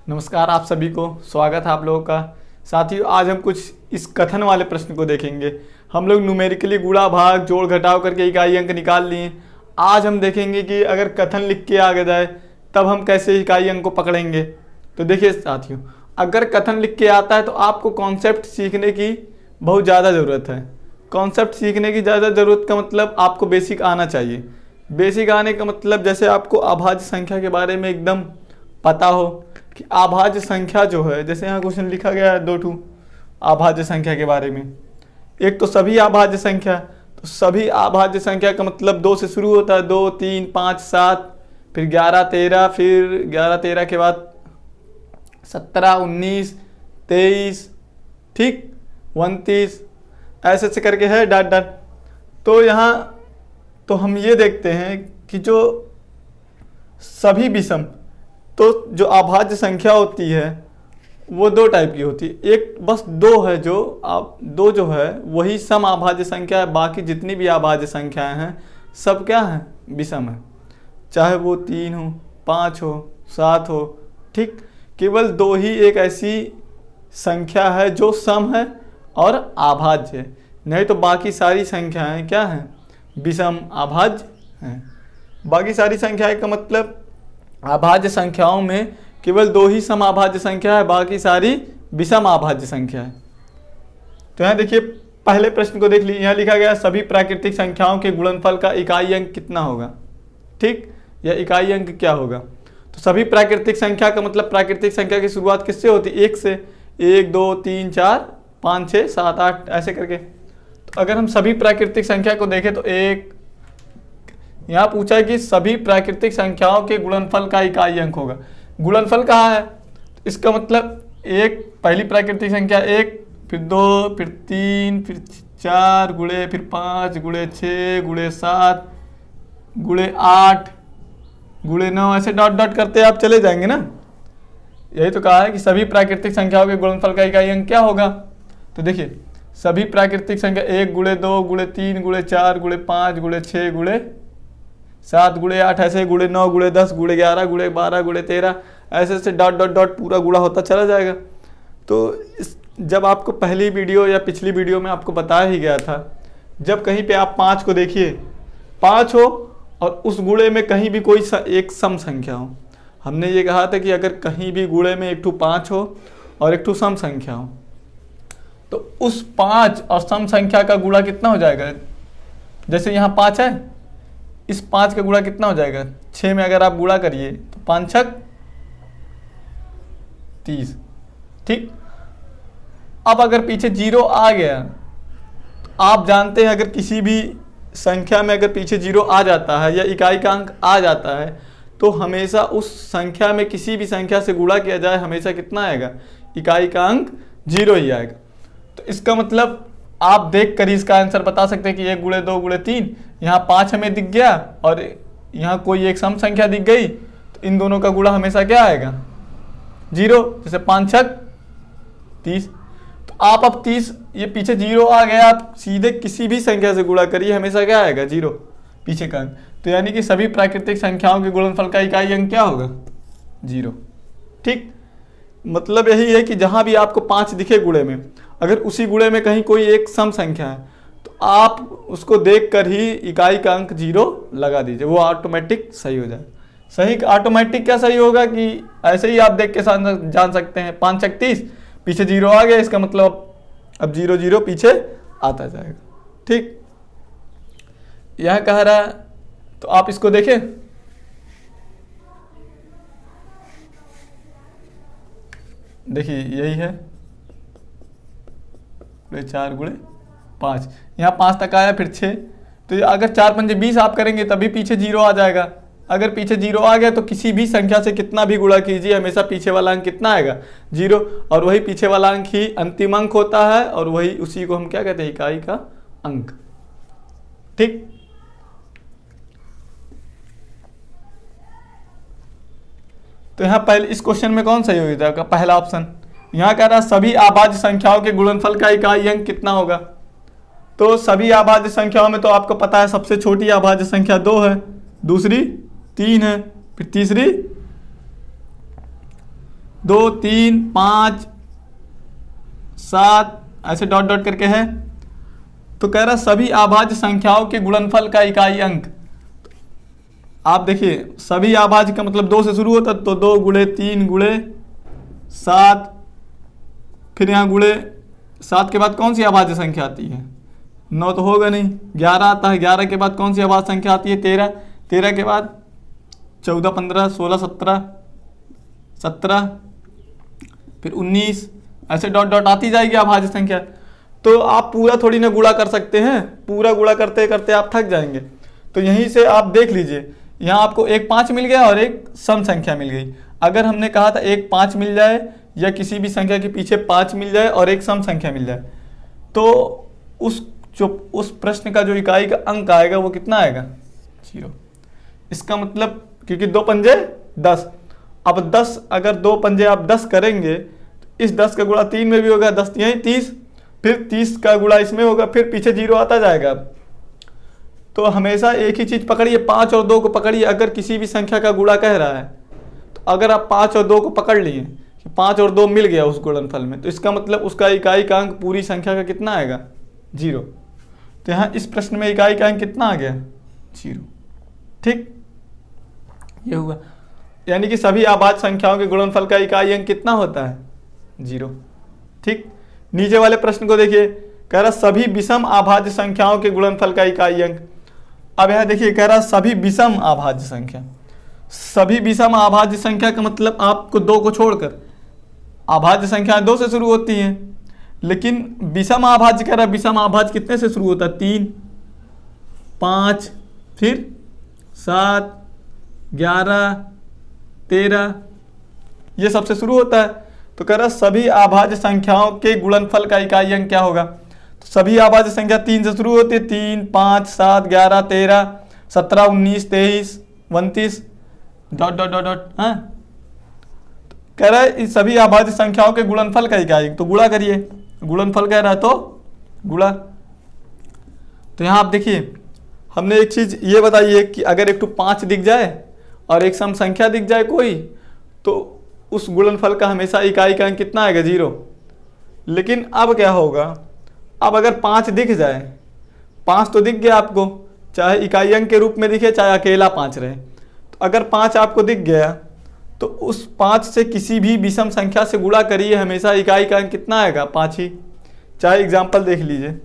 नमस्कार आप सभी को, स्वागत है आप लोगों का। साथियों, आज हम कुछ इस कथन वाले प्रश्न को देखेंगे। हम लोग न्यूमेरिकली गुणा भाग जोड़ घटाव करके इकाई अंक निकाल लिए। आज हम देखेंगे कि अगर कथन लिख के आ जाए तब हम कैसे इकाई अंक को पकड़ेंगे। तो देखिए साथियों, अगर कथन लिख के आता है तो आपको कॉन्सेप्ट सीखने की बहुत ज़्यादा ज़रूरत है। कॉन्सेप्ट सीखने की ज़्यादा ज़रूरत का मतलब आपको बेसिक आना चाहिए। बेसिक आने का मतलब जैसे आपको अभाज्य संख्या के बारे में एकदम पता हो कि अभाज्य संख्या जो है, जैसे यहाँ क्वेश्चन लिखा गया है 2 अभाज्य संख्या के बारे में। एक तो सभी अभाज्य संख्या, तो सभी अभाज्य संख्या का मतलब 2 से शुरू होता है, 2, 3, 5, 7, फिर 11, 13, फिर 11, 13 के बाद 17, 19, 23, ठीक, 29, ऐसे ऐसे करके है डॉट डॉट। तो यहाँ तो हम ये देखते हैं कि जो सभी विषम, तो जो अभाज्य संख्या होती है वो 2 टाइप की होती है। एक बस 2 है, दो जो है वही सम अभाज्य संख्या है। बाकी जितनी भी अभाज्य संख्याएं हैं सब क्या है, विषम है। चाहे वो 3 हो, 5 हो, 7 हो, ठीक। केवल 2 ही एक ऐसी संख्या है जो सम है और अभाज्य है, नहीं तो बाकी सारी संख्याएं क्या हैं, विषम अभाज्य हैं। बाकी सारी संख्याएं का मतलब अभाज्य संख्याओं में केवल 2 ही सम अभाज्य संख्या है, बाकी सारी विषम अभाज्य संख्या है। तो यहाँ देखिए पहले प्रश्न को देख लीजिए। यहाँ लिखा गया सभी प्राकृतिक संख्याओं के गुणनफल का इकाई अंक कितना होगा, ठीक, या इकाई अंक क्या होगा। तो सभी प्राकृतिक संख्या का मतलब प्राकृतिक संख्या की शुरुआत किससे होती है, 1 से। 1, 2, 3, 4, 5, 6, 7, 8 ऐसे करके। तो अगर हम सभी प्राकृतिक संख्या को देखें तो एक यहाँ पूछा है कि सभी प्राकृतिक संख्याओं के गुणनफल का इकाई अंक होगा। गुणनफल कहाँ है, इसका मतलब एक पहली प्राकृतिक संख्या 1, फिर 2, फिर 3, फिर 4 गुणे, फिर 5 गुणे, 6 गुणे, 7 गुणे, 8 गुणे, 9 ऐसे डॉट डॉट करते आप चले जाएंगे ना। यही तो कहा है कि सभी प्राकृतिक संख्याओं के गुणनफल का इकाई अंक क्या होगा। तो देखिए सभी प्राकृतिक संख्या 1 गुणे 2 गुणे 3 गुणे 4 गुणे 5 गुणे 6 गुणे 7 गुणे 8 ऐसे गुणे 9 गुणे 10 गुणे 11 गुणे 12 गुणे 13 ऐसे ऐसे डॉट डॉट डॉट पूरा गुणा होता चला जाएगा। तो जब आपको पहली वीडियो या पिछली वीडियो में आपको बताया ही गया था, जब कहीं पे आप 5 को देखिए, 5 हो और उस गुणे में कहीं भी कोई एक सम संख्या हो। हमने ये कहा था कि अगर कहीं भी गुणे में 1 5 हो और 1 सम संख्या हो तो उस 5 और सम संख्या का गुणा कितना हो जाएगा। जैसे यहाँ 5 है, इस 5 का गुणा कितना हो जाएगा, 6 में अगर आप गुणा करिए तो 5 छक 30, ठीक। अब अगर पीछे 0 आ गया तो आप जानते हैं अगर किसी भी संख्या में अगर पीछे 0 आ जाता है या इकाई का अंक आ जाता है तो हमेशा उस संख्या में किसी भी संख्या से गुणा किया जाए हमेशा कितना आएगा, इकाई का अंक 0 ही आएगा। तो इसका मतलब आप देख कर इसका आंसर बता सकते हैं कि 1 गुणे 2 गुणे 3, यहाँ 5 हमें दिख गया और यहाँ कोई एक सम संख्या दिख गई, तो इन दोनों का गुणा हमेशा क्या आएगा, 0। जैसे 5 छक 30। तो आप अब 30, ये पीछे 0 आ गया, आप सीधे किसी भी संख्या से गुणा करिए हमेशा क्या आएगा, 0 पीछे का अंक। तो यानी कि सभी प्राकृतिक संख्याओं के गुणनफल का इकाई अंक क्या होगा, 0, ठीक। मतलब यही है कि जहां भी आपको 5 दिखे गुणे में, अगर उसी गुणे में कहीं कोई एक सम संख्या है तो आप उसको देख कर ही इकाई का अंक 0 लगा दीजिए, वो ऑटोमेटिक सही हो जाए। सही ऑटोमेटिक क्या सही होगा कि ऐसे ही आप देख के जान सकते हैं 5 छक 30, पीछे 0 आ गया, इसका मतलब अब 0 0 पीछे आता जाएगा, ठीक। यह कह रहा है तो आप इसको देखें, देखिए यही है 4 गुणे 5, यहाँ 5 तक आया, फिर 6, तो अगर 4 पंजे 20 आप करेंगे तभी पीछे 0 आ जाएगा। अगर पीछे 0 आ गया तो किसी भी संख्या से कितना भी गुणा कीजिए हमेशा पीछे वाला अंक कितना आएगा, 0। और वही पीछे वाला अंक ही अंतिम अंक होता है और वही उसी को हम क्या कहते हैं, इकाई का अंक, ठीक। तो यहाँ पहले इस क्वेश्चन में कौन सही होगा, पहला ऑप्शन। यहाँ कह रहा है सभी अभाज्य संख्याओं के गुणनफल का इकाई अंक कितना होगा। तो सभी अभाज्य संख्याओं में तो आपको पता है सबसे छोटी अभाज्य संख्या 2 है, दूसरी 3 है, फिर तीसरी 2 3 5 7 ऐसे डॉट डॉट करके है। तो कह रहा सभी अभाज्य संख्याओं के गुणनफल का इकाई अंक। आप देखिए सभी अभाज्य का मतलब 2 से शुरू होता, तो 2 गुणे 3 गुणे 7, फिर यहाँ गुणे 7 के बाद कौन सी अभाज्य संख्या आती है? 9 तो होगा नहीं। 11 आता है, 11 के बाद कौन सी अभाज्य संख्या आती है? 13, 13 के बाद 14 15 16 17 17, फिर 19, ऐसे डॉट डॉट आती जाएगी अभाज्य संख्या। तो आप पूरा थोड़ी ना गुणा कर सकते हैं, पूरा गुणा करते करते आप थक जाएंगे। तो यहीं से आप देख लीजिए, यहाँ आपको एक 5 मिल गया और एक सम संख्या मिल गई। अगर हमने कहा था एक 5 मिल जाए या किसी भी संख्या के पीछे 5 मिल जाए और एक सम संख्या मिल जाए, तो उस प्रश्न का जो इकाई का अंक आएगा वो कितना आएगा? 0। इसका मतलब क्योंकि 2 पंजे 10, अब 10 अगर 2 पंजे आप 10 करेंगे तो इस 10 का गुणा 3 में भी होगा, 10 यहीं 30, फिर 30 का गुणा इसमें होगा, फिर पीछे 0 आता जाएगा। तो हमेशा एक ही चीज़ पकड़िए, 5 और 2 को पकड़िए। अगर किसी भी संख्या का गुणा कह रहा है तो अगर आप 5 और 2 को पकड़ लिए कि 5 और 2 मिल गया उस गुणनफल में, तो इसका मतलब उसका इकाई का अंक पूरी संख्या का कितना आएगा? 0। तो यहाँ इस प्रश्न में इकाई का अंक कितना आ गया? 0। ठीक, ये हुआ। यानी कि सभी अभाज्य संख्याओं के गुणनफल का इकाई अंक कितना होता है? 0। ठीक, नीचे वाले प्रश्न को देखिए, कह रहा सभी विषम अभाज्य संख्याओं के गुणनफल का इकाई अंक। अब यहाँ देखिए कह रहा सभी विषम अभाज्य संख्या। सभी विषम अभाज्य संख्या का मतलब आपको 2 को छोड़कर, अभाज्य संख्या 2 से शुरू होती हैं, लेकिन विषम अभाज्य कह रहा विषम अभाज्य कितने से शुरू होता है? 3 5 फिर 7 11 13, ये सबसे शुरू होता है। तो कह रहा सभी अभाज्य संख्याओं के गुणनफल का इकाई अंक क्या होगा? तो सभी अभाज्य संख्या 3 से शुरू होती है, 3 5 7 11 13 17 19 23 29 डॉट डॉट डॉट डॉट। हाँ, कह रहा है इस सभी अभाज्य संख्याओं के गुणनफल का इकाई, तो गुणा करिए। गुणनफल कह रहा है तो गुणा। तो यहाँ आप देखिए हमने एक चीज ये बताइए कि अगर एक तो 5 दिख जाए और एक सम संख्या दिख जाए कोई, तो उस गुणनफल का हमेशा इकाई का अंक कितना आएगा? 0। लेकिन अब क्या होगा? अब अगर 5 दिख जाए, 5 तो दिख गया आपको, चाहे इकाई अंक के रूप में दिखे चाहे अकेला 5 रहे, तो अगर 5 आपको दिख गया तो उस 5 से किसी भी विषम संख्या से गुणा करिए, हमेशा इकाई का अंक कितना आएगा? 5 ही। चाहे एग्जाम्पल देख लीजिए,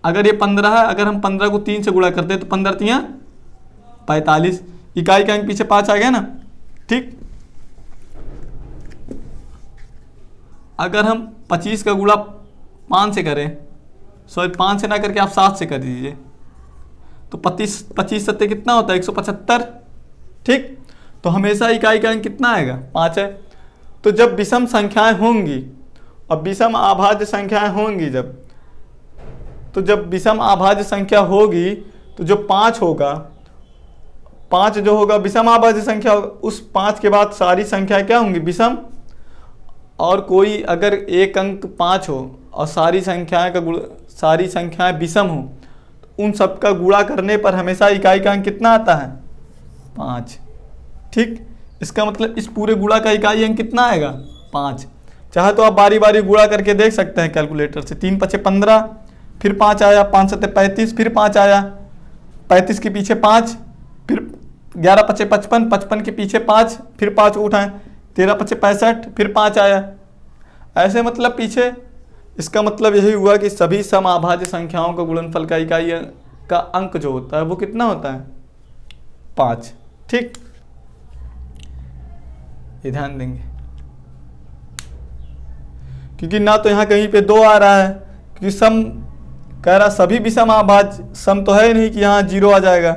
अगर ये 15 है, अगर हम 15 को 3 से गुणा करते हैं तो 15 3 45, इकाई का अंक पीछे 5 आ गया ना। ठीक, अगर हम 25 का गुणा 5 से करें, सॉरी 5 से ना करके आप 7 से कर दीजिए, तो 25 सत्ते कितना होता है? 175। ठीक, तो हमेशा इकाई का अंक कितना आएगा? 5 है। तो जब विषम संख्याएं होंगी और विषम अभाज्य संख्याएं होंगी, जब विषम अभाज्य संख्या होगी तो जो 5 होगा, 5 जो होगा विषम अभाज्य संख्या होगा, उस 5 के बाद सारी संख्याएं क्या होंगी? विषम। और कोई अगर एक अंक 5 हो और सारी संख्याएं विषम हो, तो उन सब का गुणा करने पर हमेशा इकाई का अंक कितना आता है? 5। ठीक, इसका मतलब इस पूरे गुणा का इकाई अंक कितना आएगा? 5। चाहे तो आप बारी बारी गुणा करके देख सकते हैं कैलकुलेटर से। 3 5 15, फिर 5 आया, 5 7 35, फिर 5 आया, 35 के पीछे 5, फिर 11 5 55, 55 के पीछे 5, फिर 5 उठाएं, 13 5 65, फिर 5 आया, ऐसे मतलब पीछे। इसका मतलब यही हुआ कि सभी समअभाज्य संख्याओं का गुणनफल का इकाई का अंक जो होता है वो कितना होता है? 5। ठीक, ये ध्यान देंगे, क्योंकि ना तो यहाँ कहीं पे 2 आ रहा है, क्योंकि सम कह रहा सभी विषम अभाज्य, सम तो है नहीं कि यहाँ 0 आ जाएगा,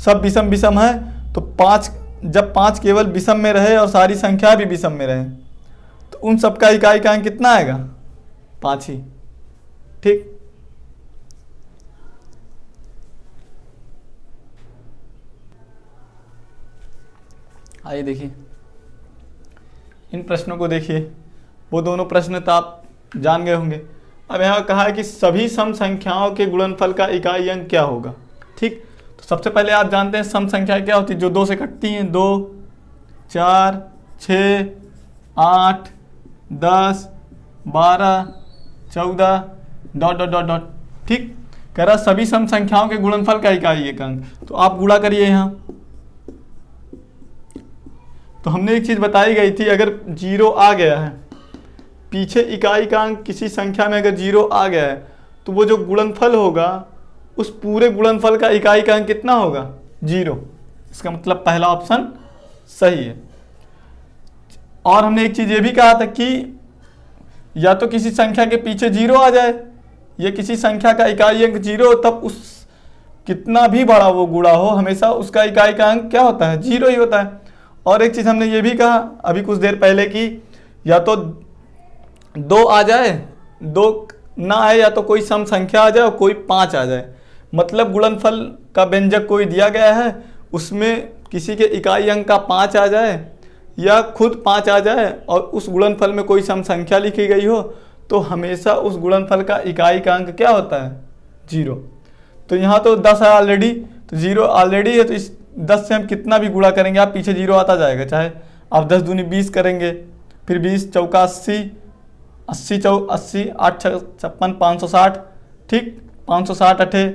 सब विषम विषम है। तो 5, जब 5 केवल विषम में रहे और सारी संख्या भी विषम में रहे, तो उन सब का इकाई का अंक कितना आएगा? 5 ही। ठीक, आइए देखिए इन प्रश्नों को देखिए, वो दोनों प्रश्न तो आप जान गए होंगे। अब यहाँ कहा है कि सभी सम संख्याओं के गुणनफल का इकाई अंक क्या होगा। ठीक, तो सबसे पहले आप जानते हैं सम संख्याएं क्या होती है? जो 2 से कटती हैं, 2 4 6, 8, 10, 12, 14 डॉट डॉट डॉट डॉट। ठीक, कह रहा सभी सम संख्याओं के गुणनफल का इकाई एक अंक। तो आप गुणा करिए यहाँ। तो हमने एक चीज बताई गई थी, अगर 0 आ गया है पीछे इकाई का अंक किसी संख्या में, अगर 0 आ गया है तो वो जो गुणनफल होगा उस पूरे गुणनफल का इकाई का अंक कितना होगा? 0। इसका मतलब पहला ऑप्शन सही है। और हमने एक चीज ये भी कहा था कि या तो किसी संख्या के पीछे 0 आ जाए, या किसी संख्या का इकाई अंक 0 हो, तब उस कितना भी बड़ा वो गुणा हो हमेशा उसका इकाई का अंक क्या होता है? 0 ही होता है। और एक चीज हमने ये भी कहा अभी कुछ देर पहले कि या तो 2 आ जाए, 2 ना आए, या तो कोई सम संख्या आ जाए और कोई 5 आ जाए। मतलब गुणनफल का व्यंजक कोई दिया गया है, उसमें किसी के इकाई अंक का 5 आ जाए या खुद 5 आ जाए और उस गुणनफल में कोई सम संख्या लिखी गई हो, तो हमेशा उस गुणनफल का इकाई का अंक क्या होता है? 0। तो यहाँ तो 10 है ऑलरेडी, तो 0 ऑलरेडी है, तो इस 10 से हम कितना भी गुणा करेंगे आप पीछे 0 आता जाएगा। चाहे आप 10 दूनी 20 करेंगे, फिर 20 चौका 80, 80 8 56 560। ठीक, 560 अठे,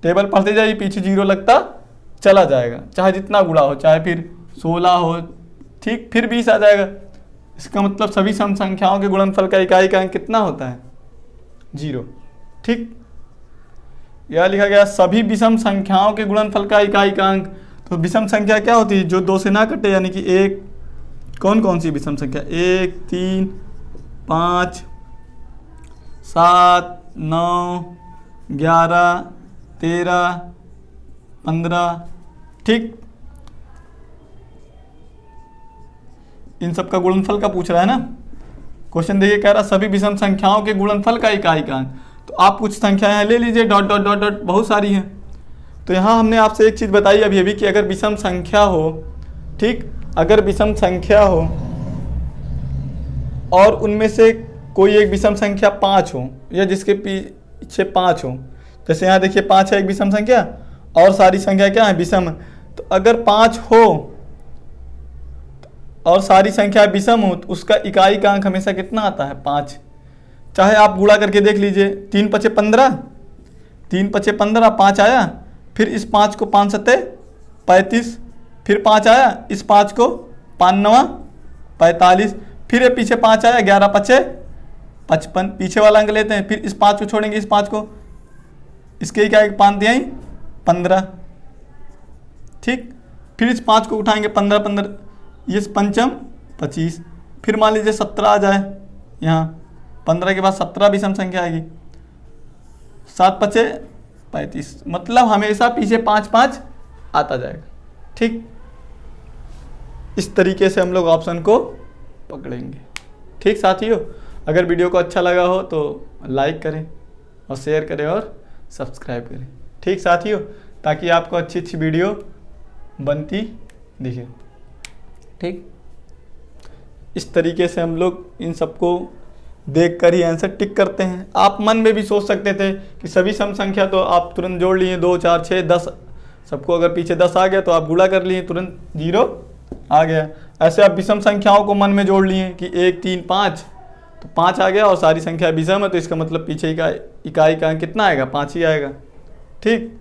टेबल पढ़ते जाइए, पीछे 0 लगता चला जाएगा, चाहे जितना गुणा हो, चाहे फिर 16 हो। ठीक, फिर 20 आ जाएगा। इसका मतलब सभी सम संख्याओं के गुणनफल का इकाई का अंक कितना होता है? 0। ठीक, यह लिखा गया सभी विषम संख्याओं के गुणनफल का इकाई का अंक। तो विषम संख्या क्या होती है? जो 2 से ना कटे, यानी कि 1। कौन कौन सी विषम संख्या? 1, 3, 5, 7, 9, 11, 13, 15। ठीक, इन सब का गुणनफल का पूछ रहा है ना क्वेश्चन। देखिए कह रहा सभी विषम संख्याओं के गुणनफल का इकाई का अंक। तो आप कुछ संख्याएं ले लीजिए, डॉट डॉट डॉट डॉट, बहुत सारी हैं। तो यहाँ हमने आपसे एक चीज़ बताई अभी अभी कि अगर विषम संख्या हो, ठीक, अगर विषम संख्या हो और उनमें से कोई एक विषम संख्या 5 हो या जिसके पीछे 5 हो, जैसे यहाँ देखिए 5 है एक विषम संख्या और सारी संख्या क्या है? विषम। तो अगर 5 हो और सारी संख्या विषम हो तो उसका इकाई का अंक हमेशा कितना आता है? 5। चाहे आप गुणा करके देख लीजिए, 3 पचे 15, 3 पचे 15, 5 आया, फिर इस 5 को 5 सत्ते 35, फिर 5 आया, इस 5 को 5 नवा 45, फिर ये पीछे 5 आया, 11 पचे 55, पीछे वाला अंक लेते हैं, फिर इस 5 को छोड़ेंगे, इस 5 को, इसके क्या 5 दिया 15। ठीक, फिर इस 5 को उठाएंगे, 15 15, ये पंचम 25, फिर मान लीजिए 17 आ जाए, यहाँ 15 के बाद 17 विषम संख्या आएगी, 7 पचे 35, मतलब हमेशा पीछे 5 5 आता जाएगा। ठीक, इस तरीके से हम लोग ऑप्शन को पकड़ेंगे। ठीक साथियों, अगर वीडियो को अच्छा लगा हो तो लाइक करें और शेयर करें और सब्सक्राइब करें। ठीक साथियों, ताकि आपको अच्छी अच्छी वीडियो बनती दिखे। ठीक, इस तरीके से हम लोग इन सबको देखकर ही आंसर टिक करते हैं। आप मन में भी सोच सकते थे कि सभी सम संख्या तो आप तुरंत जोड़ लिए, 2 4 6 10, सबको अगर पीछे 10 आ गया तो आप गुणा कर लिए, तुरंत 0 आ गया। ऐसे आप विषम संख्याओं को मन में जोड़ लिए कि 1 3 5, तो 5 आ गया और सारी संख्या विषम है, तो इसका मतलब पीछे का इकाई का अंक कितना आएगा? 5 ही आएगा। ठीक,